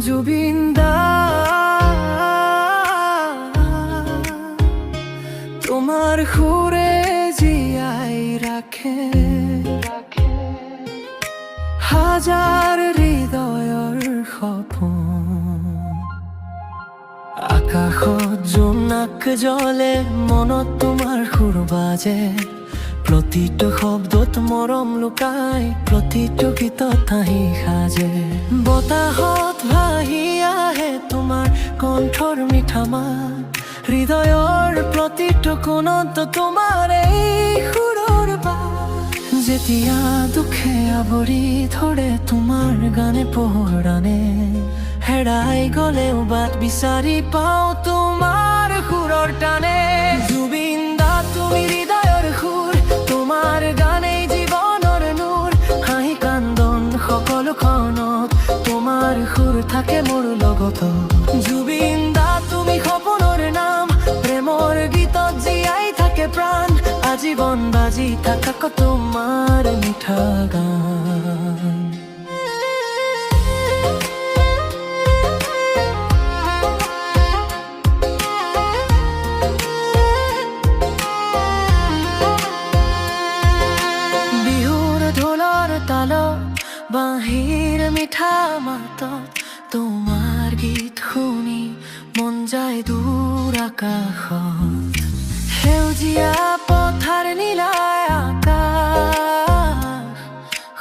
জুবিন দা তোমাৰ সুৰে জিয়াই ৰাখে হাজাৰ হৃদয়ৰ সপোন। আকাশত জোনাক জ্বলে, মনত তোমাৰ সুৰ বাজে, প্ৰতিটো শব্দত মৰম লুকাই, প্ৰতিটো গীতত হাঁহি সাজে। বতাহত ভাহি আহে তোমাৰ কণ্ঠৰ মিঠা মাত, হৃদয়ৰ প্ৰতিটো কোণত তোমাৰ এই সুৰৰ বাট। যেতিয়া দুখে আৱৰি ধৰে তোমাৰ গানে পোহৰ আনে, হেৰাই গলেও বাট বিচাৰি পাওঁ তোমাৰ সুৰৰ টানে। জুবিন দা তুমি হৃদয়ৰ সুৰ, তোমাৰ গানেই জীৱনৰ নূৰ, হাঁহি কান্দন সকলোখনত তোমাৰ সুৰ থাকে মোৰ লগত। জুবিন দা তুমি সপোনৰ নাম, প্ৰেমৰ গীতত জীয়াই থাকে প্ৰাণ, আজীৱন বাজি থাকক তোমাৰ মিঠা গান। বিহুৰ ঢোলৰ তালত, বাঁহীৰ মিঠা মাতত তোমাৰ গীত শুনি মন যায় দূৰ আকাশত। সেউজীয়া পথাৰ নীলা আকাশ,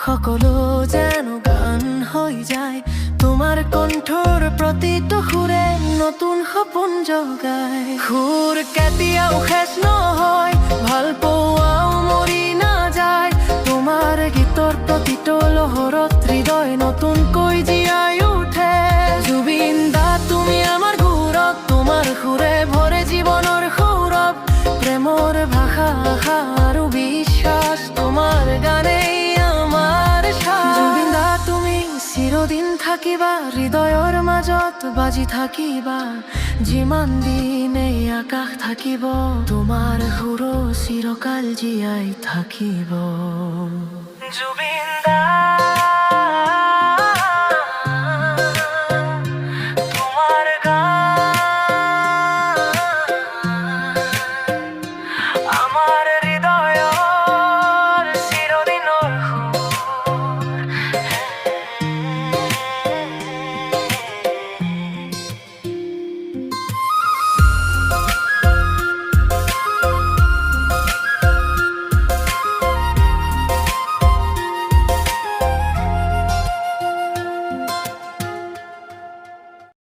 সকলো যেন গান হৈ যায়, তোমাৰ কণ্ঠৰ প্ৰতিটো সুৰে নতুন সপোন জগায়। সুৰ কেতিয়াও শেষ নহয়, ভাল পোৱাও মৰি নাযায়, তোমাৰ গীতৰ প্ৰতিটো লহৰত হৃদয় নতুনকৈ জীয়াই উঠে। জুবিন দা তুমি আমাৰ গৌৰৱ, তোমাৰ সুৰে ভৰে জীৱনৰ সৌৰভ, প্ৰেমৰ ভাষা আশা আৰু বিশ্বাস, তোমাৰ গানেই আমাৰ শ্বাস। জুবিন দা তুমি চিৰদিন থাকিবা, হৃদয়ৰ মাজত বাজি থাকিবা, যিমান দিন এই আকাশ থাকিব, তোমাৰ সুৰ চিৰকাল জীয়াই থাকিব। জুবিন দা